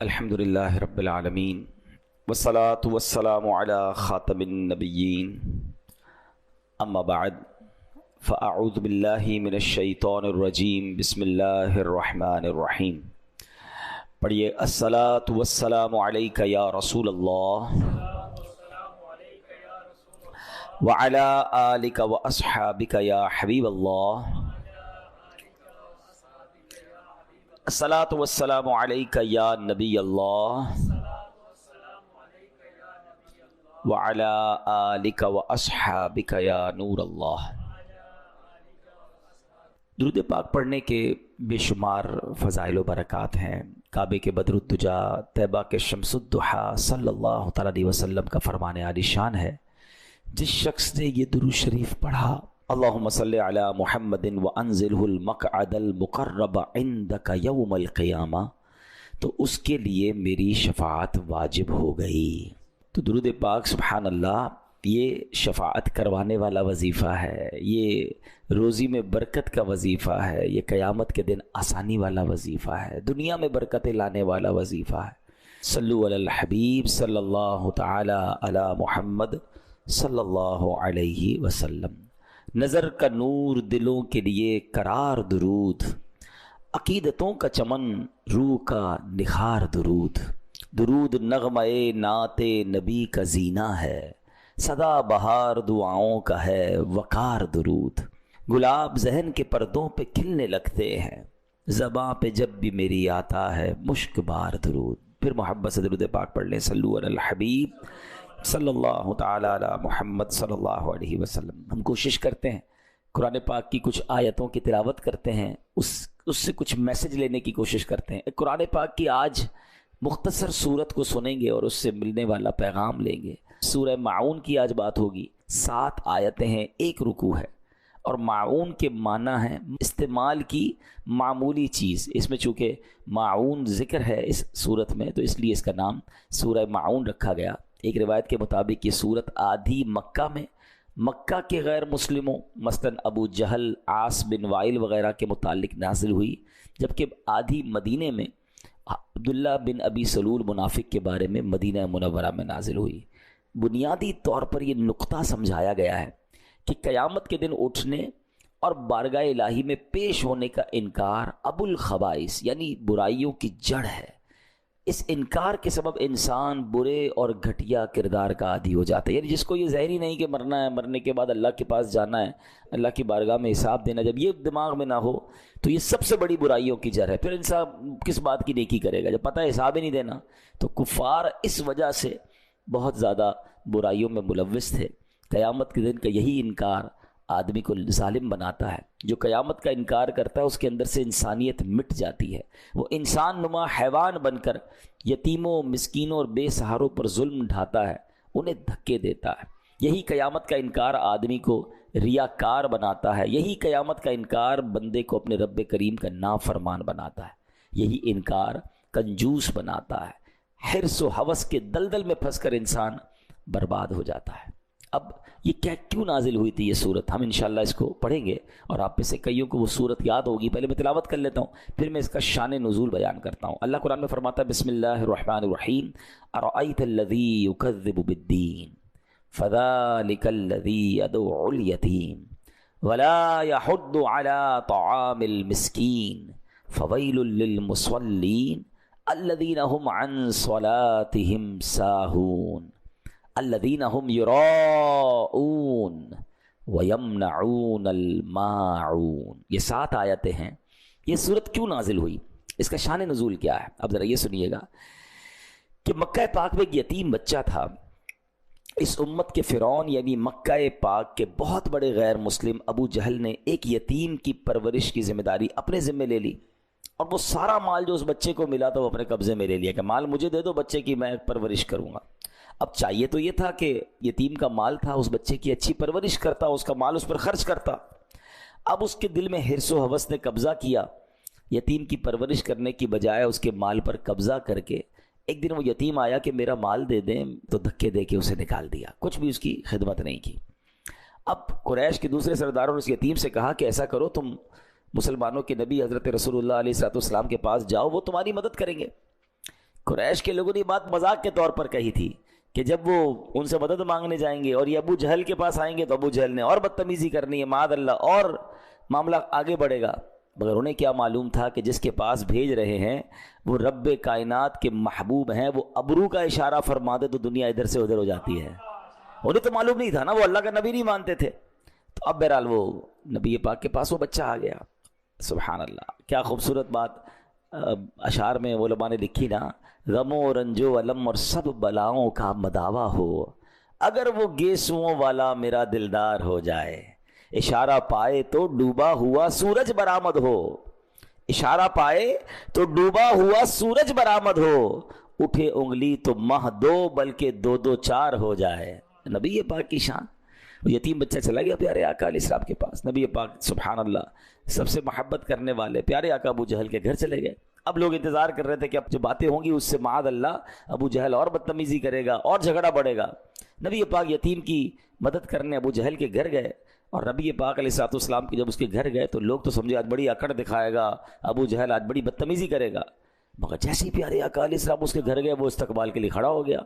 الحمد للہ رب العالمین والصلاة والسلام علی خاتم النبیین اما بعد فاعوذ باللہ من الشیطان الرجیم بسم اللہ الرحمن الرحیم. پڑھیے الصلاة والسلام علیک یا رسول اللہ وعلی آلک واصحابک یا حبیب اللہ. الصلاة والسلام علیک یا نبی اللہ وعلی آلک واصحابک یا نور اللہ. درود پاک پڑھنے کے بے شمار فضائل و برکات ہیں. کعبے کے بدر الدجا، طیبہ کے شمس الضحیٰ صلی اللہ تعالیٰ علیہ وسلم کا فرمان عالی شان ہے. جس شخص نے یہ درود شریف پڑھا، اللہم صلی علی محمد وانزلہ المقعد المقرب عندک یوم القیامہ، تو اس کے لیے میری شفاعت واجب ہو گئی. تو درود پاک سبحان اللہ یہ شفاعت کروانے والا وظیفہ ہے، یہ روزی میں برکت کا وظیفہ ہے، یہ قیامت کے دن آسانی والا وظیفہ ہے، دنیا میں برکتیں لانے والا وظیفہ ہے. صلو علی الحبیب صلی اللہ تعالی علی محمد صلی اللہ علیہ وسلم. نظر کا نور دلوں کے لیے قرار درود، عقیدتوں کا چمن روح کا نخار درود. درود نغمہ نعت نبی کا زینہ ہے، سدا بہار دعاؤں کا ہے وقار درود. گلاب ذہن کے پردوں پہ کھلنے لگتے ہیں، زباں پہ جب بھی میری آتا ہے مشک بار درود. پھر محبت سے درود پاک پڑھ لیں. صلو علی الحبیب صلی اللہ تعالی علی محمد صلی اللہ علیہ وسلم. ہم کوشش کرتے ہیں قرآن پاک کی کچھ آیتوں کی تلاوت کرتے ہیں، اس سے کچھ میسج لینے کی کوشش کرتے ہیں. قرآن پاک کی آج مختصر صورت کو سنیں گے اور اس سے ملنے والا پیغام لیں گے. سورہ معون کی آج بات ہوگی. 7 آیتیں ہیں، 1 رکوع ہے، اور معون کے معنی ہے استعمال کی معمولی چیز. اس میں چونکہ معون ذکر ہے اس صورت میں تو اس لیے اس کا نام سورہ معون رکھا گیا. ایک روایت کے مطابق یہ صورت آدھی مکہ میں مکہ کے غیر مسلموں مثلا ابو جہل، عاص بن وائل وغیرہ کے متعلق نازل ہوئی، جبکہ آدھی مدینے میں عبداللہ بن ابی سلول منافق کے بارے میں مدینہ منورہ میں نازل ہوئی. بنیادی طور پر یہ نقطہ سمجھایا گیا ہے کہ قیامت کے دن اٹھنے اور بارگاہ الہی میں پیش ہونے کا انکار ابو الخبائث یعنی برائیوں کی جڑ ہے. اس انکار کے سبب انسان برے اور گھٹیا کردار کا عادی ہو جاتا ہے. یعنی جس کو یہ ظاہری نہیں کہ مرنا ہے، مرنے کے بعد اللہ کے پاس جانا ہے، اللہ کی بارگاہ میں حساب دینا، جب یہ دماغ میں نہ ہو تو یہ سب سے بڑی برائیوں کی جڑ ہے. پھر انسان کس بات کی نیکی کرے گا جب پتہ ہے حساب ہی نہیں دینا. تو کفار اس وجہ سے بہت زیادہ برائیوں میں ملوث تھے. قیامت کے دن کا یہی انکار آدمی کو ظالم بناتا ہے. جو قیامت کا انکار کرتا ہے اس کے اندر سے انسانیت مٹ جاتی ہے. وہ انسان نما حیوان بن کر یتیموں، مسکینوں اور بے سہاروں پر ظلم ڈھاتا ہے، انہیں دھکے دیتا ہے. یہی قیامت کا انکار آدمی کو ریاکار بناتا ہے. یہی قیامت کا انکار بندے کو اپنے رب کریم کا نافرمان بناتا ہے. یہی انکار کنجوس بناتا ہے. حرص و ہوس کے دلدل میں پھنس کر انسان برباد ہو جاتا ہے. اب یہ کیوں نازل ہوئی تھی یہ صورت، ہم انشاءاللہ اس کو پڑھیں گے اور آپ میں سے کئیوں کو وہ صورت یاد ہوگی. پہلے میں تلاوت کر لیتا ہوں، پھر میں اس کا شان نزول بیان کرتا ہوں. اللہ قرآن میں فرماتا ہے بسم اللہ الرحمن الرحیم ارأیت الذی یکذب بالدین فذلک الذی یدعو الیتیم ولا یحض علی طعام المسکین فویل للمصلین الذین هم عن صلاتهم ساہون الذین هم یراؤون ویمنعون الماعون. یہ 7 آیتیں ہیں. یہ صورت کیوں نازل ہوئی، اس کا شان نزول کیا ہے، اب ذرا یہ سنیے گا کہ مکہ پاک میں ایک یتیم بچہ تھا. اس امت کے فرعون یعنی مکہ پاک کے بہت بڑے غیر مسلم ابو جہل نے ایک یتیم کی پرورش کی ذمہ داری اپنے ذمہ لے لی، اور وہ سارا مال جو اس بچے کو ملا تھا وہ اپنے قبضے میں لے لیا کہ مال مجھے دے دو، بچے کی میں پرورش کروں گا. اب چاہیے تو یہ تھا کہ یتیم کا مال تھا، اس بچے کی اچھی پرورش کرتا، اس کا مال اس پر خرچ کرتا. اب اس کے دل میں حرص و ہوس نے قبضہ کیا. یتیم کی پرورش کرنے کی بجائے اس کے مال پر قبضہ کر کے ایک دن وہ یتیم آیا کہ میرا مال دے دیں، تو دھکے دے کے اسے نکال دیا، کچھ بھی اس کی خدمت نہیں کی. اب قریش کے دوسرے سرداروں نے اس یتیم سے کہا کہ ایسا کرو، تم مسلمانوں کے نبی حضرت رسول اللہ علیہ الصلوۃ والسلام کے پاس جاؤ، وہ تمہاری مدد کریں گے. قریش کے لوگوں نے بات مذاق کے طور پر کہی تھی کہ جب وہ ان سے مدد مانگنے جائیں گے اور یہ ابو جہل کے پاس آئیں گے تو ابو جہل نے اور بدتمیزی کرنی ہے معاذ اللہ، اور معاملہ آگے بڑھے گا. مگر انہیں کیا معلوم تھا کہ جس کے پاس بھیج رہے ہیں وہ رب کائنات کے محبوب ہیں. وہ ابرو کا اشارہ فرما دے تو دنیا ادھر سے ادھر ہو جاتی ہے. انہیں تو معلوم نہیں تھا نا، وہ اللہ کا نبی نہیں مانتے تھے. تو اب بہرحال وہ نبی پاک کے پاس وہ بچہ آ گیا. سبحان اللہ، کیا خوبصورت بات اشعار میں علماء نے لکھی نا، غم و رنج و علم اور سب بلاؤں کا مداوا ہو، اگر وہ گیسوؤں والا میرا دلدار ہو جائے، اشارہ پائے تو ڈوبا ہوا سورج برآمد ہو، اشارہ پائے تو ڈوبا ہوا سورج برآمد ہو، اٹھے انگلی تو ماہ دو بلکہ دو دو چار ہو جائے. نبی پاک کی شان. وہ یتیم بچہ چلا گیا پیارے آقا علیہ السلام کے پاس. نبی پاک سبحان اللہ سب سے محبت کرنے والے پیارے آقا ابو جہل کے گھر چلے گئے. اب لوگ انتظار کر رہے تھے کہ اب جو باتیں ہوں گی اس سے معاذ اللہ ابو جہل اور بدتمیزی کرے گا اور جھگڑا بڑھے گا. نبی پاک یتیم کی مدد کرنے ابو جہل کے گھر گئے، اور نبی پاک علیہ السلام کی جب اس کے گھر گئے تو لوگ تو سمجھے آج بڑی اکڑ دکھائے گا ابو جہل، آج بڑی بدتمیزی کرے گا. مگر جیسے ہی پیارے آقا علیہ السلام اس کے گھر گئے وہ استقبال کے لیے کھڑا ہو گیا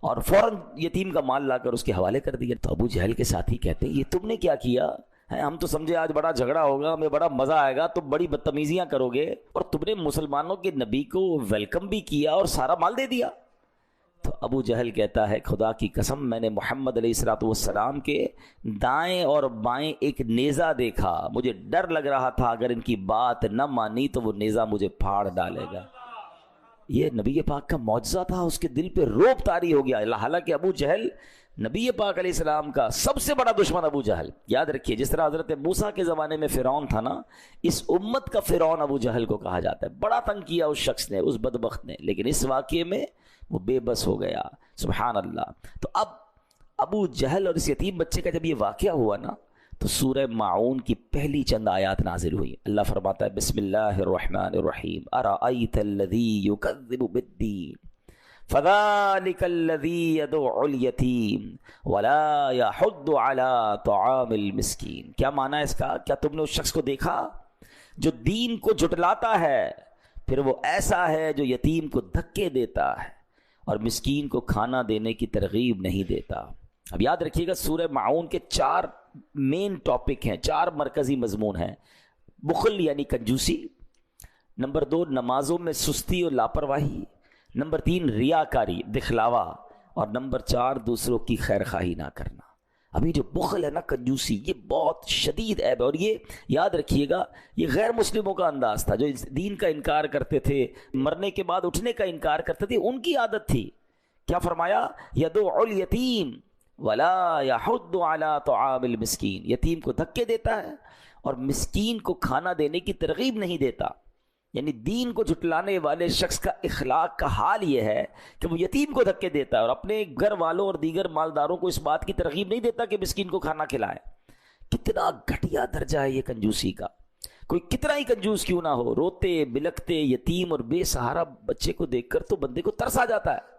اور فوراً یتیم کا مال لا کر اس کے حوالے کر دیا. تو ابو جہل کے ساتھی کہتے ہیں یہ تم نے کیا کیا ہے؟ ہم تو سمجھے آج بڑا جھگڑا ہوگا، ہمیں بڑا مزہ آئے گا، تم بڑی بدتمیزیاں کرو گے، اور تم نے مسلمانوں کے نبی کو ویلکم بھی کیا اور سارا مال دے دیا. تو ابو جہل کہتا ہے خدا کی قسم میں نے محمد علیہ السلام کے دائیں اور بائیں ایک نیزہ دیکھا، مجھے ڈر لگ رہا تھا اگر ان کی بات نہ مانی تو وہ نیزہ مجھے پھاڑ ڈالے گا. یہ نبی پاک کا معجزہ تھا، اس کے دل پہ روب طاری ہو گیا. حالانکہ ابو جہل نبی پاک علیہ السلام کا سب سے بڑا دشمن ابو جہل. یاد رکھیے جس طرح حضرت موسیٰ کے زمانے میں فرعون تھا نا، اس امت کا فرعون ابو جہل کو کہا جاتا ہے. بڑا تنگ کیا اس شخص نے، اس بدبخت نے، لیکن اس واقعے میں وہ بے بس ہو گیا. سبحان اللہ. تو اب ابو جہل اور اس یتیم بچے کا جب یہ واقعہ ہوا نا تو سورہ ماعون کی پہلی چند آیات نازل ہوئی. اللہ فرماتا ہے بسم اللہ الرحمن الرحیم ارأیت الذی یکذب بالدین فذلک الذی یدعو الیتیم ولا یحض علی طعام المسکین. کیا معنی ہے اس کا؟ کیا تم نے اس شخص کو دیکھا جو دین کو جھٹلاتا ہے، پھر وہ ایسا ہے جو یتیم کو دھکے دیتا ہے اور مسکین کو کھانا دینے کی ترغیب نہیں دیتا. اب یاد رکھیے گا سورہ ماعون کے 4 مین ٹاپک ہیں، 4 مرکزی مضمون ہیں. بخل یعنی کنجوسی، نمبر 2 نمازوں میں سستی اور لاپرواہی، نمبر 3 ریاکاری دکھلاوا، اور نمبر 4 دوسروں کی خیر خواہی نہ کرنا. ابھی جو بخل ہے نا، کنجوسی، یہ بہت شدید عیب ہے. اور یہ یاد رکھیے گا یہ غیر مسلموں کا انداز تھا، جو دین کا انکار کرتے تھے، مرنے کے بعد اٹھنے کا انکار کرتے تھے، ان کی عادت تھی. کیا فرمایا؟ یدعو الیتیم ولا یحض علی طعام المسکین. یتیم کو دھکے دیتا ہے اور مسکین کو کھانا دینے کی ترغیب نہیں دیتا. یعنی دین کو جھٹلانے والے شخص کا اخلاق کا حال یہ ہے کہ وہ یتیم کو دھکے دیتا ہے اور اپنے گھر والوں اور دیگر مالداروں کو اس بات کی ترغیب نہیں دیتا کہ مسکین کو کھانا کھلائے. کتنا گھٹیا درجہ ہے یہ کنجوسی کا. کوئی کتنا ہی کنجوس کیوں نہ ہو، روتے بلکتے یتیم اور بے سہارا بچے کو دیکھ کر تو بندے کو ترس آ جاتا ہے.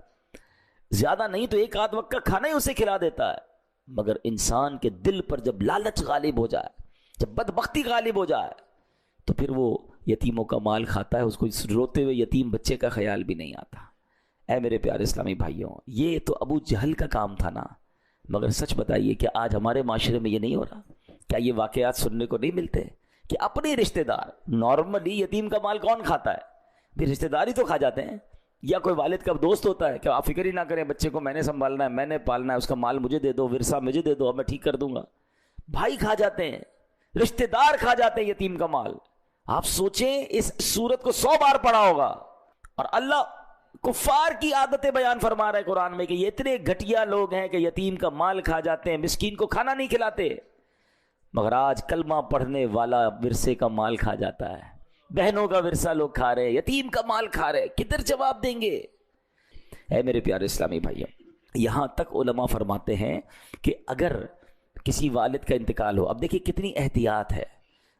زیادہ نہیں تو 1 آدھ وقت کا کھانا ہی اسے کھلا دیتا ہے. مگر انسان کے دل پر جب لالچ غالب ہو جائے، جب بدبختی غالب ہو جائے، تو پھر وہ یتیموں کا مال کھاتا ہے. اس کو روتے ہوئے یتیم بچے کا خیال بھی نہیں آتا. اے میرے پیارے اسلامی بھائیوں، یہ تو ابو جہل کا کام تھا نا. مگر سچ بتائیے کہ آج ہمارے معاشرے میں یہ نہیں ہو رہا؟ کیا یہ واقعات سننے کو نہیں ملتے کہ اپنے رشتہ دار، نارملی یتیم کا مال کون کھاتا ہے؟ بھی رشتہ دار ہی تو کھا جاتے ہیں. یا کوئی والد کا دوست ہوتا ہے کہ آپ فکر ہی نہ کریں، بچے کو میں نے سنبھالنا ہے، میں نے پالنا ہے، اس کا مال مجھے دے دو، ورثہ مجھے دے دو، اب میں ٹھیک کر دوں گا. بھائی کھا جاتے ہیں، رشتہ دار کھا جاتے ہیں یتیم کا مال. آپ سوچیں اس سورت کو 100 بار پڑھا ہوگا اور اللہ کفار کی عادتیں بیان فرما رہا ہے قرآن میں کہ یہ اتنے گھٹیا لوگ ہیں کہ یتیم کا مال کھا جاتے ہیں، مسکین کو کھانا نہیں کھلاتے. مگر آج کلمہ پڑھنے والا ورثے کا مال کھا جاتا ہے، بہنوں کا ورثہ لوگ کھا رہے ہیں، یتیم کا مال کھا رہے ہیں. کدھر جواب دیں گے؟ اے میرے پیارے اسلامی بھائیوں، یہاں تک علماء فرماتے ہیں کہ اگر کسی والد کا انتقال ہو، اب دیکھیے کتنی احتیاط ہے.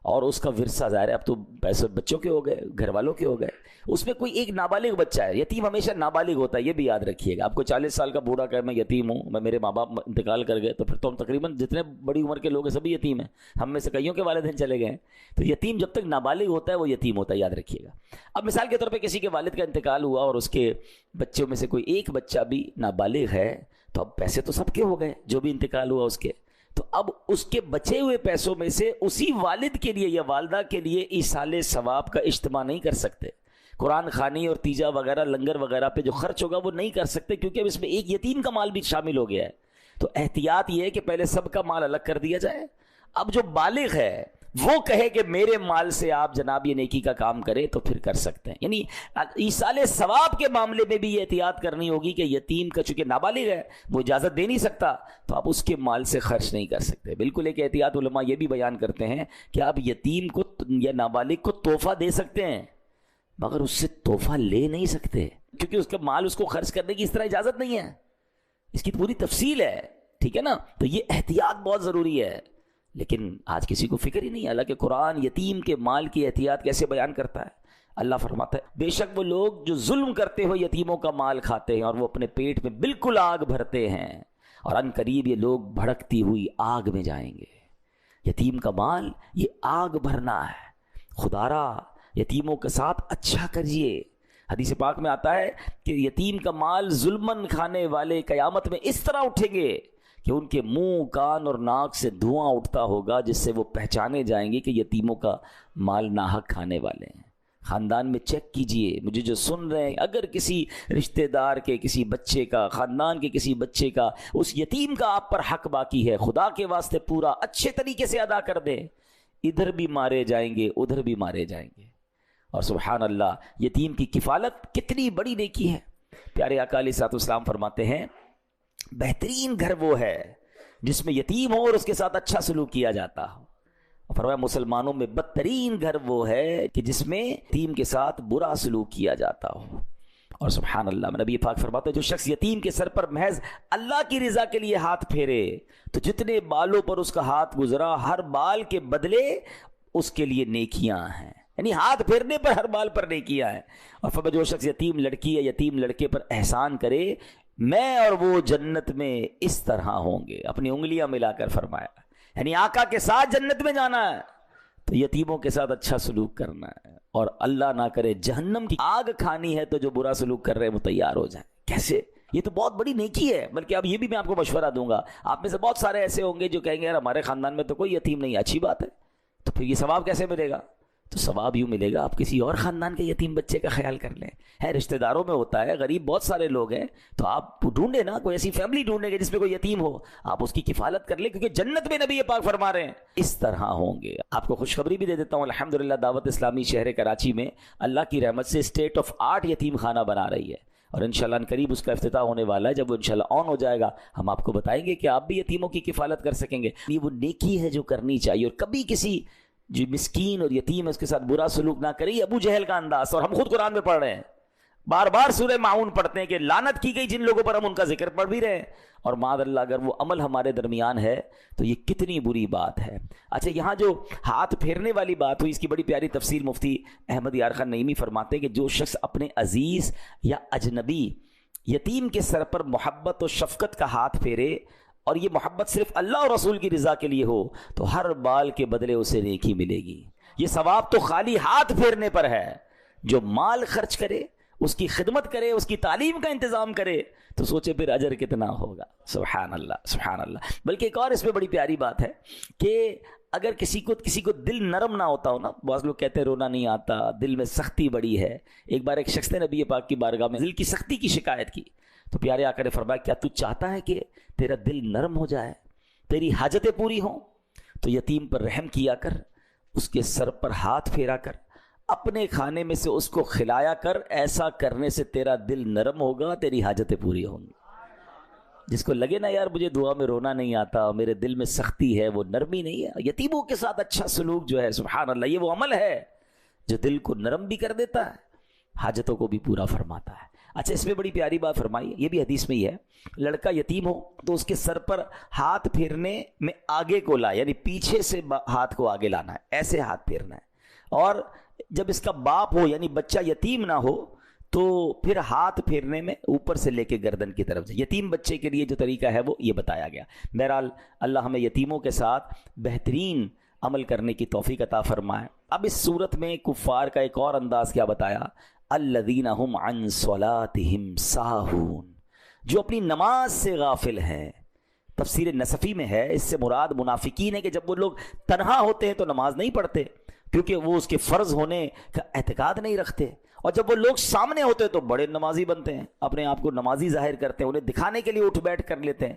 اور اس کا ورثہ ظاہر ہے اب تو پیسے بچوں کے ہو گئے، گھر والوں کے ہو گئے، اس میں کوئی ایک نابالغ بچہ ہے، یتیم ہمیشہ نابالغ ہوتا ہے، یہ بھی یاد رکھیے گا۔ آپ کو 40 سال کا بوڑھا کہے میں یتیم ہوں، میں میرے ماں باپ انتقال کر گئے، تو پھر تو ہم تقریباً جتنے بڑی عمر کے لوگ ہیں سبھی یتیم ہیں، ہم میں سے کئیوں کے والدین چلے گئے ہیں۔ تو یتیم جب تک نابالغ ہوتا ہے وہ یتیم ہوتا ہے، یاد رکھیے گا۔ اب مثال کے طور پہ کسی کے والد کا انتقال ہوا اور اس کے بچوں میں سے کوئی ایک بچہ بھی نابالغ ہے، تو اب پیسے تو سب کے ہو گئے جو بھی انتقال ہوا اس کے، تو اب اس کے بچے ہوئے پیسوں میں سے اسی والد کے لیے یا والدہ کے لیے ایصال ثواب کا اجتماع نہیں کر سکتے، قرآن خوانی اور تیجا وغیرہ لنگر وغیرہ پہ جو خرچ ہوگا وہ نہیں کر سکتے، کیونکہ اب اس میں ایک یتیم کا مال بھی شامل ہو گیا ہے۔ تو احتیاط یہ ہے کہ پہلے سب کا مال الگ کر دیا جائے، اب جو بالغ ہے وہ کہے کہ میرے مال سے آپ جناب یہ نیکی کا کام کرے تو پھر کر سکتے ہیں۔ یعنی ایصال ثواب کے معاملے میں بھی یہ احتیاط کرنی ہوگی کہ یتیم کا چونکہ نابالغ ہے وہ اجازت دے نہیں سکتا، تو آپ اس کے مال سے خرچ نہیں کر سکتے۔ بالکل ایک احتیاط علماء یہ بھی بیان کرتے ہیں کہ آپ یتیم کو یا نابالغ کو تحفہ دے سکتے ہیں مگر اس سے تحفہ لے نہیں سکتے، کیونکہ اس کا مال اس کو خرچ کرنے کی اس طرح اجازت نہیں ہے، اس کی پوری تفصیل ہے، ٹھیک ہے نا۔ تو یہ احتیاط بہت ضروری ہے، لیکن آج کسی کو فکر ہی نہیں ہے۔ حالانکہ قرآن یتیم کے مال کی احتیاط کیسے بیان کرتا ہے۔ اللہ فرماتا ہے بے شک وہ لوگ جو ظلم کرتے ہوئے یتیموں کا مال کھاتے ہیں اور وہ اپنے پیٹ میں بالکل آگ بھرتے ہیں، اور ان قریب یہ لوگ بھڑکتی ہوئی آگ میں جائیں گے۔ یتیم کا مال یہ آگ بھرنا ہے، خدارا یتیموں کے ساتھ اچھا کریے۔ حدیث پاک میں آتا ہے کہ یتیم کا مال ظلمن کھانے والے قیامت میں اس طرح اٹھیں گے کہ ان کے منہ، کان اور ناک سے دھواں اٹھتا ہوگا، جس سے وہ پہچانے جائیں گے کہ یتیموں کا مال ناحق کھانے والے ہیں۔ خاندان میں چیک کیجئے، مجھے جو سن رہے ہیں، اگر کسی رشتہ دار کے کسی بچے کا، خاندان کے کسی بچے کا، اس یتیم کا آپ پر حق باقی ہے، خدا کے واسطے پورا اچھے طریقے سے ادا کر دیں، ادھر بھی مارے جائیں گے ادھر بھی مارے جائیں گے۔ اور سبحان اللہ، یتیم کی کفالت کتنی بڑی نیکی ہے۔ پیارے آقا علیہ الصلوۃ والسلام فرماتے ہیں بہترین گھر وہ ہے جس میں یتیم ہو اور اس کے ساتھ اچھا سلوک کیا جاتا ہو۔ فرمایا مسلمانوں میں بدترین گھر وہ ہے کہ جس میں یتیم کے ساتھ برا سلوک کیا جاتا ہو۔ اور سبحان اللہ، نبی پاک فرماتے ہیں جو شخص یتیم کے سر پر محض اللہ کی رضا کے لیے ہاتھ پھیرے تو جتنے بالوں پر اس کا ہاتھ گزرا ہر بال کے بدلے اس کے لیے نیکیاں ہیں، یعنی ہاتھ پھیرنے پر ہر بال پر نیکیاں ہیں۔ اور فرمایا جو شخص یتیم لڑکی یا یتیم لڑکے پر احسان کرے میں اور وہ جنت میں اس طرح ہوں گے، اپنی انگلیاں ملا کر فرمایا، یعنی آقا کے ساتھ جنت میں جانا ہے تو یتیموں کے ساتھ اچھا سلوک کرنا ہے، اور اللہ نہ کرے جہنم کی آگ کھانی ہے تو جو برا سلوک کر رہے ہیں وہ تیار ہو جائیں۔ کیسے؟ یہ تو بہت بڑی نیکی ہے۔ بلکہ اب یہ بھی میں آپ کو مشورہ دوں گا، آپ میں سے بہت سارے ایسے ہوں گے جو کہیں گے یار ہمارے خاندان میں تو کوئی یتیم نہیں ہے، اچھی بات ہے، تو پھر یہ ثواب کیسے ملے گا؟ تو ثواب یوں ملے گا آپ کسی اور خاندان کے یتیم بچے کا خیال کر لیں، ہے رشتہ داروں میں ہوتا ہے، غریب بہت سارے لوگ ہیں، تو آپ ڈھونڈیں نا، کوئی ایسی فیملی ڈھونڈیں گے جس میں کوئی یتیم ہو، آپ اس کی کفالت کر لیں، کیونکہ جنت میں نبی پاک فرما رہے ہیں اس طرح ہوں گے۔ آپ کو خوشخبری بھی دے دیتا ہوں، الحمدللہ دعوت اسلامی شہر کراچی میں اللہ کی رحمت سے اسٹیٹ آف آرٹ یتیم خانہ بنا رہی ہے، اور انشاءاللہ قریب اس کا افتتاح ہونے والا ہے۔ جب وہ انشاءاللہ آن ہو جائے گا ہم آپ کو بتائیں گے کہ آپ بھی یتیموں کی کفالت کر سکیں گے۔ یہ وہ نیکی ہے جو کرنی چاہیے، اور کبھی کسی جو مسکین اور یتیم ہے اس کے ساتھ برا سلوک نہ کرے۔ ابو جہل کا انداز، اور ہم خود قرآن میں پڑھ رہے ہیں، بار بار سورہ معون پڑھتے ہیں کہ لعنت کی گئی جن لوگوں پر، ہم ان کا ذکر پڑھ بھی رہے ہیں، اور معاذ اللہ اگر وہ عمل ہمارے درمیان ہے تو یہ کتنی بری بات ہے۔ اچھا، یہاں جو ہاتھ پھیرنے والی بات ہوئی اس کی بڑی پیاری تفصیل مفتی احمد یار خان نعیمی فرماتے ہیں کہ جو شخص اپنے عزیز یا اجنبی یتیم کے سر پر محبت و شفقت کا ہاتھ پھیرے، اور یہ محبت صرف اللہ اور رسول کی رضا کے لیے ہو، تو ہر بال کے بدلے اسے نیکی ملے گی۔ یہ ثواب تو خالی ہاتھ پھیرنے پر ہے۔ جو مال خرچ کرے، اس کی خدمت کرے، اس کی تعلیم کا انتظام کرے، تو سوچے پھر اجر کتنا ہوگا۔ سبحان اللہ، سبحان اللہ۔ بلکہ ایک اور اس میں بڑی پیاری بات ہے کہ اگر کسی کو دل نرم نہ ہوتا ہو نا، بعض لوگ کہتے ہیں رونا نہیں آتا، دل میں سختی بڑی ہے۔ ایک بار ایک شخص نے نبی پاک کی بارگاہ میں دل کی سختی کی شکایت کی، تو پیارے آقا نے فرمایا کیا تو چاہتا ہے کہ تیرا دل نرم ہو جائے، تیری حاجتیں پوری ہوں؟ تو یتیم پر رحم کیا کر، اس کے سر پر ہاتھ پھیرا کر، اپنے کھانے میں سے اس کو کھلایا کر، ایسا کرنے سے تیرا دل نرم ہوگا، تیری حاجتیں پوری ہوں گی۔ جس کو لگے نا یار مجھے دعا میں رونا نہیں آتا، میرے دل میں سختی ہے، وہ نرمی نہیں ہے۔ یتیموں کے ساتھ اچھا سلوک جو ہے سبحان اللہ، یہ وہ عمل ہے جو دل کو نرم بھی کر دیتا ہے، حاجتوں کو بھی پورا فرماتا ہے۔ اچھا اس میں بڑی پیاری بات فرمائی، یہ بھی حدیث میں ہی ہے، لڑکا یتیم ہو تو اس کے سر پر ہاتھ پھیرنے میں آگے کو لائے، یعنی پیچھے سے ہاتھ کو آگے لانا ہے، ایسے ہاتھ پھیرنا ہے، اور جب اس کا باپ ہو یعنی بچہ یتیم نہ ہو تو پھر ہاتھ پھیرنے میں اوپر سے لے کے گردن کی طرف سے، یتیم بچے کے لیے جو طریقہ ہے وہ یہ بتایا گیا۔ بہرحال اللہ ہمیں یتیموں کے ساتھ بہترین عمل کرنے کی توفیق عطا فرمائے۔ اب اس صورت میں کفار کا ایک اور انداز کیا بتایا، الذین هم عن صلاتهم ساہون، جو اپنی نماز سے غافل ہیں۔ تفسیر نصفی میں ہے، اس سے مراد منافقین ہے کہ جب وہ لوگ تنہا ہوتے ہیں تو نماز نہیں پڑھتے کیونکہ وہ اس کے فرض ہونے کا اعتقاد نہیں رکھتے، اور جب وہ لوگ سامنے ہوتے ہیں تو بڑے نمازی بنتے ہیں، اپنے آپ کو نمازی ظاہر کرتے ہیں، انہیں دکھانے کے لیے اٹھ بیٹھ کر لیتے ہیں،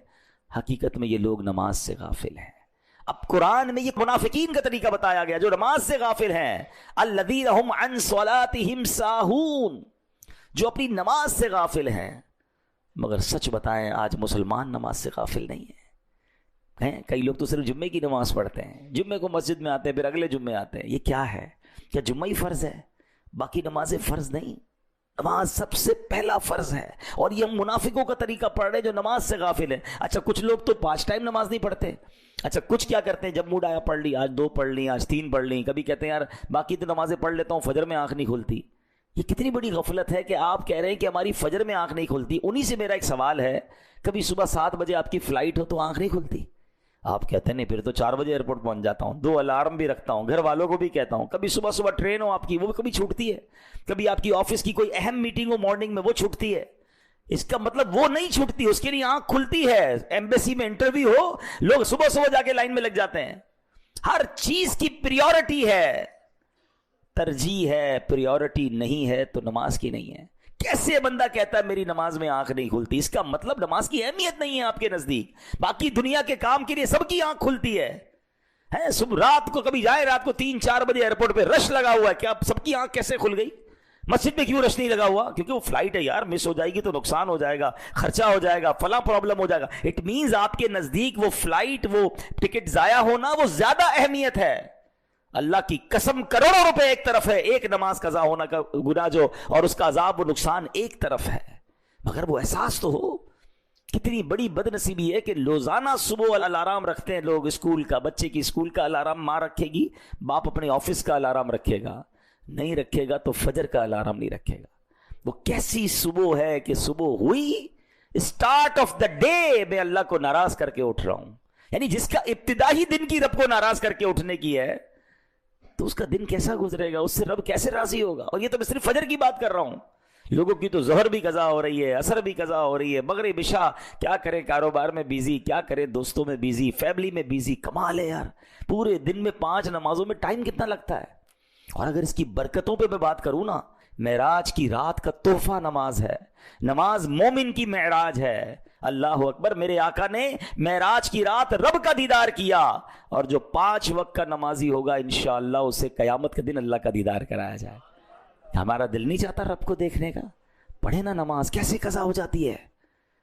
حقیقت میں یہ لوگ نماز سے غافل ہیں۔ اب قرآن میں یہ منافقین کا طریقہ بتایا گیا جو نماز سے غافل ہیں، الذین هم عن صلاتهم ساہون، جو اپنی نماز سے غافل ہیں۔ مگر سچ بتائیں آج مسلمان نماز سے غافل نہیں ہیں۔ کئی لوگ تو صرف جمعے کی نماز پڑھتے ہیں، جمعے کو مسجد میں آتے ہیں، پھر اگلے جمعے آتے ہیں۔ یہ کیا ہے؟ کیا جمعہ ہی فرض ہے؟ باقی نمازیں فرض نہیں، نماز سب سے پہلا فرض ہے، اور یہ ہم منافقوں کا طریقہ پڑھ رہے ہیں جو نماز سے غافل ہیں۔ اچھا کچھ لوگ تو 5 ٹائم نماز نہیں پڑھتے، اچھا کچھ کیا کرتے ہیں، جب موڈ آیا پڑھ لی، آج 2 پڑھ لی، آج 3 پڑھ لی، کبھی کہتے ہیں یار باقی تو نمازیں پڑھ لیتا ہوں، فجر میں آنکھ نہیں کھلتی۔ یہ کتنی بڑی غفلت ہے کہ آپ کہہ رہے ہیں کہ ہماری فجر میں آنکھ نہیں کھلتی۔ انہی سے میرا ایک سوال ہے، کبھی صبح 7 بجے آپ کی فلائٹ ہو تو آنکھ نہیں کھلتی؟ آپ کہتے ہیں نہیں پھر تو 4 بجے ایئرپورٹ پہنچ جاتا ہوں، 2 الارم بھی رکھتا ہوں، گھر والوں کو بھی کہتا ہوں۔ کبھی صبح صبح ٹرین ہو آپ کی، وہ کبھی چھوٹتی ہے، کبھی آپ کی آفس کی کوئی اہم میٹنگ ہو مارننگ میں، وہ چھوٹتی ہے۔ اس کا مطلب وہ نہیں چھوٹتی، اس کے لیے آنکھ کھلتی ہے۔ ایمبیسی میں انٹرویو ہو، لوگ صبح صبح جا کے لائن میں لگ جاتے ہیں۔ ہر چیز کی پریورٹی ہے، ترجیح ہے، پریورٹی نہیں ہے تو نماز کی نہیں ہے۔ کیسے بندہ کہتا ہے میری نماز میں آنکھ نہیں کھلتی؟ اس کا مطلب نماز کی اہمیت نہیں ہے آپ کے نزدیک۔ باقی دنیا کے کام کے لیے سب کی آنکھ کھلتی ہے، صبح رات کو کبھی جائے، رات کو 3-4 بجے ایئرپورٹ پہ رش لگا ہوا ہے، کیا سب کی آنکھ کیسے کھل گئی؟ مسجد میں کیوں رش نہیں لگا ہوا؟ کیونکہ وہ فلائٹ ہے یار، مس ہو جائے گی تو نقصان ہو جائے گا، خرچہ ہو جائے گا، فلاں پرابلم ہو جائے گا۔ اٹ مینز آپ کے نزدیک وہ فلائٹ، وہ ٹکٹ ضائع ہونا وہ زیادہ اہمیت ہے۔ اللہ کی قسم کروڑوں روپے ایک طرف ہے، ایک نماز قضا ہونا کا گناہ جو اور اس کا عذاب و نقصان ایک طرف ہے، مگر وہ احساس تو ہو۔ کتنی بڑی بد نصیبی ہے کہ روزانہ صبح الارم رکھتے ہیں لوگ، اسکول کا، بچے کی اسکول کا الارم ماں رکھے گی، باپ اپنے آفس کا الارم رکھے گا، نہیں رکھے گا تو فجر کا الارم نہیں رکھے گا۔ وہ کیسی صبح ہے کہ صبح ہوئی، اسٹارٹ آف دا ڈے میں اللہ کو ناراض کر کے اٹھ رہا ہوں، یعنی جس کا ابتدا ہی دن کی رب کو ناراض کر کے اٹھنے کی ہے تو اس کا دن کیسا گزرے گا، اس سے رب کیسے راضی ہوگا؟ اور یہ تو میں صرف فجر کی بات کر رہا ہوں، لوگوں کی تو ظہر بھی قضا ہو رہی ہے، عصر بھی قضا ہو رہی ہے، مغرب عشاء، کیا کرے کاروبار میں بیزی، کیا کرے دوستوں میں بیزی، فیملی میں بیزی۔ کمال ہے یار، پورے دن میں 5 نمازوں میں ٹائم کتنا لگتا ہے۔ اور اگر اس کی برکتوں پہ میں بات کروں نا، معراج کی رات کا تحفہ نماز ہے، نماز مومن کی معراج ہے۔ اللہ اکبر، میرے آقا نے معراج کی رات رب کا دیدار کیا، اور جو 5 وقت کا نمازی ہوگا انشاءاللہ اسے قیامت کے دن اللہ کا دیدار کرایا جائے۔ ہمارا دل نہیں چاہتا رب کو دیکھنے کا؟ پڑھے نا نماز کیسے قضا ہو جاتی ہے۔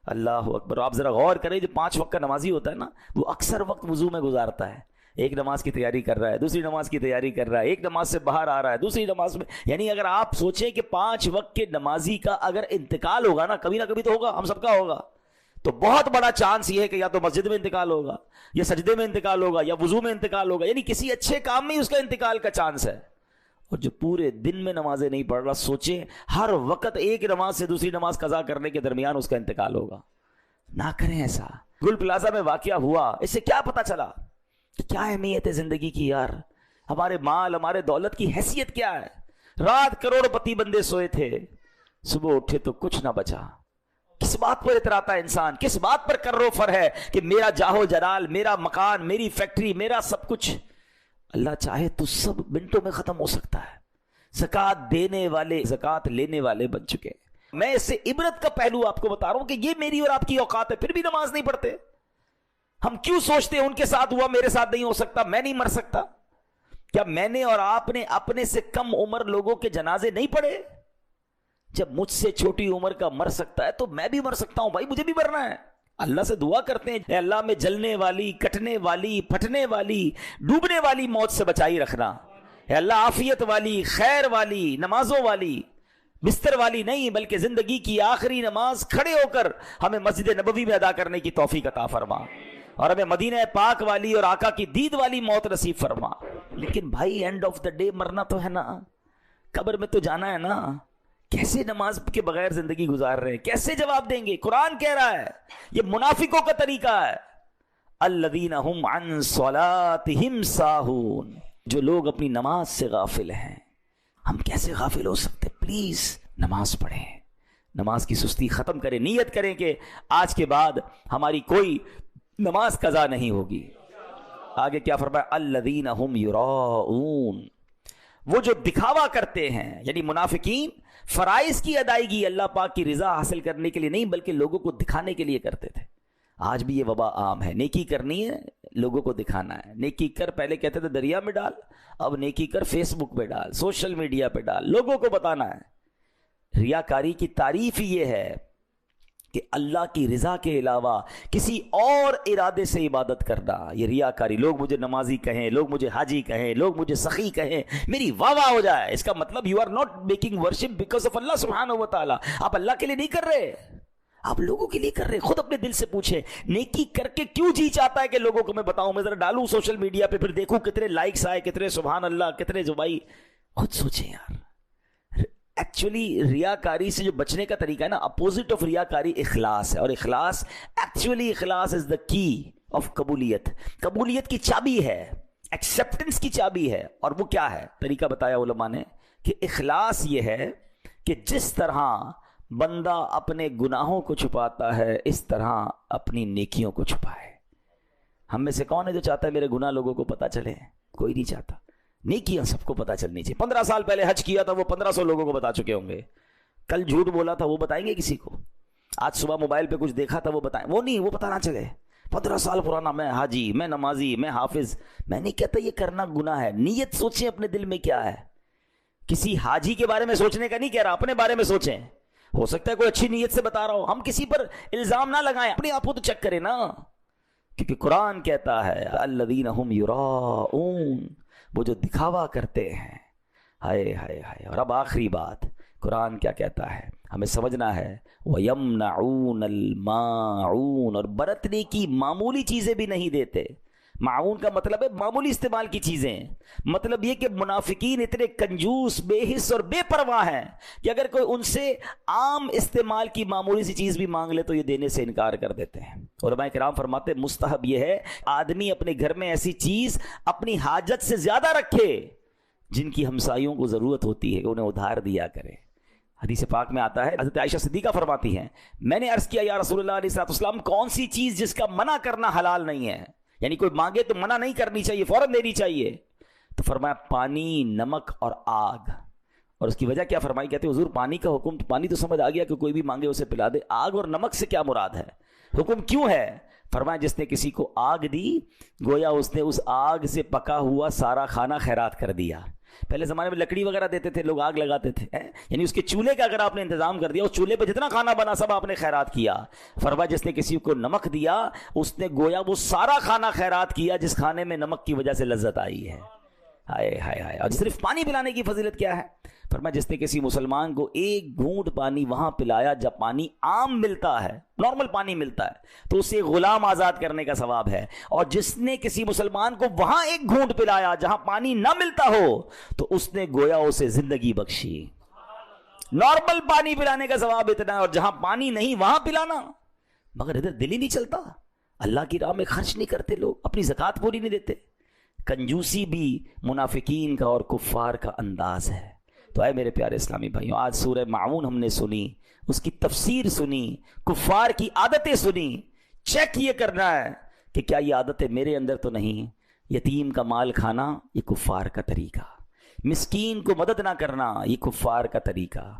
اللہ اکبر، آپ ذرا غور کریں، جو 5 وقت کا نمازی ہوتا ہے نا، وہ اکثر وقت وضو میں گزارتا ہے، ایک نماز کی تیاری کر رہا ہے، دوسری نماز کی تیاری کر رہا ہے، ایک نماز سے باہر آ رہا ہے، دوسری نماز میں، یعنی اگر آپ سوچیں کہ 5 وقت کے نمازی کا اگر انتقال ہوگا نا کبھی تو ہوگا، ہم سب کا ہوگا، تو بہت بڑا چانس یہ ہے کہ یا تو مسجد میں انتقال ہوگا، یا سجدے میں انتقال ہوگا، یا وضو میں انتقال ہوگا، یعنی کسی اچھے کام میں ہی اس کا انتقال کا چانس ہے۔ اور جو پورے دن میں نمازیں نہیں پڑھ رہا، سوچیں ہر وقت ایک نماز سے دوسری نماز قضا کرنے کے درمیان اس کا انتقال ہوگا۔ نہ کریں ایسا۔ گل پلازا میں واقعہ ہوا، اس سے کیا پتا چلا کہ کیا اہمیت ہے زندگی کی یار، ہمارے مال، ہمارے دولت کی حیثیت کیا ہے۔ رات کروڑ پتی بندے سوئے تھے، صبح اٹھے تو کچھ نہ بچا۔ کس بات پر اتراتا ہے انسان، کس بات پر کرو فر ہے کہ میرا جاہو جلال، میرا مکان، میری فیکٹری، میرا سب کچھ، اللہ چاہے تو سب منٹوں میں ختم ہو سکتا ہے۔ زکوٰۃ دینے والے زکوٰۃ لینے والے بن چکے۔ میں اس سے عبرت کا پہلو آپ کو بتا رہا ہوں کہ یہ میری اور آپ کی اوقات ہے، پھر بھی نماز نہیں پڑھتے۔ ہم کیوں سوچتے ہیں ان کے ساتھ ہوا میرے ساتھ نہیں ہو سکتا، میں نہیں مر سکتا؟ کیا میں نے اور آپ نے اپنے سے کم عمر لوگوں کے جنازے نہیں پڑھے؟ جب مجھ سے چھوٹی عمر کا مر سکتا ہے تو میں بھی مر سکتا ہوں، بھائی مجھے بھی مرنا ہے۔ اللہ سے دعا کرتے ہیں، اے اللہ میں جلنے والی، کٹنے والی، پھٹنے والی، ڈوبنے والی موت سے بچائی رکھنا۔ اے اللہ عافیت والی، خیر والی، نمازوں والی، بستر والی نہیں بلکہ زندگی کی آخری نماز کھڑے ہو کر ہمیں مسجد نبوی میں ادا کرنے کی توفیق عطا فرما، اور ہمیں مدینہ پاک والی اور آقا کی دید والی موت نصیب فرما۔ لیکن بھائی اینڈ آف دا ڈے مرنا تو ہے نا، قبر میں تو جانا ہے نا، کیسے نماز کے بغیر زندگی گزار رہے ہیں، کیسے جواب دیں گے؟ قرآن کہہ رہا ہے یہ منافقوں کا طریقہ ہے، الذین هم عن صلاتهم ساہون، جو لوگ اپنی نماز سے غافل ہیں۔ ہم کیسے غافل ہو سکتے؟ پلیز نماز پڑھیں، نماز کی سستی ختم کریں، نیت کریں کہ آج کے بعد ہماری کوئی نماز قضا نہیں ہوگی۔ آگے کیا فرمایا؟ الذین هم یراؤون، وہ جو دکھاوا کرتے ہیں، یعنی منافقین فرائض کی ادائیگی اللہ پاک کی رضا حاصل کرنے کے لیے نہیں بلکہ لوگوں کو دکھانے کے لیے کرتے تھے۔ آج بھی یہ وبا عام ہے، نیکی کرنی ہے لوگوں کو دکھانا ہے، نیکی کر، پہلے کہتے تھے دریا میں ڈال، اب نیکی کر فیس بک پہ ڈال، سوشل میڈیا پہ ڈال، لوگوں کو بتانا ہے۔ ریاکاری کی تعریف ہی یہ ہے کہ اللہ کی رضا کے علاوہ کسی اور ارادے سے عبادت کرنا، یہ ریاکاری۔ لوگ مجھے نمازی کہیں، لوگ مجھے حاجی کہیں، لوگ مجھے سخی کہیں، میری واہ واہ ہو جائے، اس کا مطلب you are not making worship because of اللہ سبحانہ و تعالی۔ آپ اللہ کے لیے نہیں کر رہے، آپ لوگوں کے لیے کر رہے۔ خود اپنے دل سے پوچھیں، نیکی کر کے کیوں جی چاہتا ہے کہ لوگوں کو میں بتاؤں، میں ذرا ڈالوں سوشل میڈیا پہ، پھر دیکھوں کتنے لائکس آئے، کتنے سبحان اللہ، کتنے زبائی۔ خود سوچیں یار، ایکچولی ریاکاری سے جو بچنے کا طریقہ ہے نا، اپوزٹ آف ریاکاری اخلاص ہے، اور اخلاص ایکچولی اخلاص از دا کی آف قبولیت، قبولیت کی چابی ہے، ایکسیپٹنس کی چابی ہے۔ اور وہ کیا ہے؟ طریقہ بتایا علماء نے کہ اخلاص یہ ہے کہ جس طرح بندہ اپنے گناہوں کو چھپاتا ہے اس طرح اپنی نیکیوں کو چھپائے۔ ہم میں سے کون ہے جو چاہتا ہے میرے گناہ لوگوں کو پتہ چلے؟ کوئی نہیں چاہتا۔ نیکیاں سب کو پتہ چلنی چاہیے۔ 15 سال پہلے حج کیا تھا وہ 1500 لوگوں کو بتا چکے ہوں گے، کل جھوٹ بولا تھا وہ بتائیں گے کسی کو، آج صبح موبائل پہ کچھ دیکھا تھا وہ بتائیں، وہ نہیں، وہ پتہ نہ چلے۔ 15 سال پرانا میں حاجی، میں نمازی، میں حافظ۔ میں نہیں کہتا یہ کرنا گناہ ہے، نیت سوچیں اپنے دل میں کیا ہے۔ کسی حاجی کے بارے میں سوچنے کا نہیں کہہ رہا، اپنے بارے میں سوچیں۔ ہو سکتا ہے کوئی اچھی نیت سے بتا رہا ہو، ہم کسی پر الزام نہ لگائیں، اپنے آپ کو تو چیک کریں نا، کیونکہ قرآن کہتا ہے الذین هم یراؤون، وہ جو دکھاوا کرتے ہیں۔ ہائے ہائے ہائے۔ اور اب آخری بات، قرآن کیا کہتا ہے ہمیں سمجھنا ہے، وَيَمْنَعُونَ الْمَاعُونَ، اور برتنے کی معمولی چیزیں بھی نہیں دیتے۔ معاون کا مطلب ہے معمولی استعمال کی چیزیں، مطلب یہ کہ منافقین اتنے کنجوس، بے حس اور بے پرواہ ہیں کہ اگر کوئی ان سے عام استعمال کی معمولی سی چیز بھی مانگ لے تو یہ دینے سے انکار کر دیتے ہیں۔ علماء کرام فرماتے ہیں مستحب یہ ہے آدمی اپنے گھر میں ایسی چیز اپنی حاجت سے زیادہ رکھے جن کی ہمسایوں کو ضرورت ہوتی ہے، انہیں ادھار دیا کرے۔ حدیث پاک میں آتا ہے، حضرت عائشہ صدیقہ فرماتی ہیں میں نے عرض کیا یا رسول اللہ علیہ السلام کون سی چیز جس کا منع کرنا حلال نہیں ہے، یعنی کوئی مانگے تو منع نہیں کرنی چاہیے، فوراً دینی چاہیے؟ تو فرمایا پانی، نمک اور آگ۔ اور اس کی وجہ کیا فرمائی؟ کہتے ہیں حضور پانی کا حکم، پانی تو سمجھ آ گیا کہ کوئی بھی مانگے اسے پلا دے، آگ اور نمک سے کیا مراد ہے؟ حکم کیوں ہے؟ فرمایا جس نے کسی کو آگ دی گویا اس نے اس آگ سے پکا ہوا سارا کھانا خیرات کر دیا۔ پہلے زمانے میں لکڑی وغیرہ دیتے تھے لوگ، آگ لگاتے تھے، یعنی اس کے چولہے کا اگر آپ نے انتظام کر دیا، اس چولہے پہ جتنا کھانا بنا سب آپ نے خیرات کیا۔ فرمایا جس نے کسی کو نمک دیا اس نے گویا وہ سارا کھانا خیرات کیا جس کھانے میں نمک کی وجہ سے لذت آئی ہے۔ ہائے ہائے ہائے۔ اور صرف پانی پلانے کی فضیلت کیا ہے؟ فرمایا جس نے کسی مسلمان کو ایک گھونٹ پانی وہاں پلایا جب پانی عام ملتا ہے، نارمل پانی ملتا ہے، تو اسے غلام آزاد کرنے کا ثواب ہے۔ اور جس نے کسی مسلمان کو وہاں ایک گھونٹ پلایا جہاں پانی نہ ملتا ہو تو اس نے گویا اسے زندگی بخشی۔ نارمل پانی پلانے کا ثواب اتنا ہے، اور جہاں پانی نہیں وہاں پلانا۔ مگر ادھر دل ہی نہیں چلتا، اللہ کی راہ میں خرچ نہیں کرتے لوگ، اپنی زکوٰۃ پوری نہیں دیتے۔ کنجوسی بھی منافقین کا اور کفار کا انداز ہے۔ تو اے میرے پیارے اسلامی بھائیوں، آج سورہ معون ہم نے سنی، اس کی تفسیر سنی، کفار کی عادتیں سنی۔ چیک یہ کرنا ہے کہ کیا یہ عادتیں میرے اندر تو نہیں؟ یتیم کا مال کھانا یہ کفار کا طریقہ، مسکین کو مدد نہ کرنا یہ کفار کا طریقہ،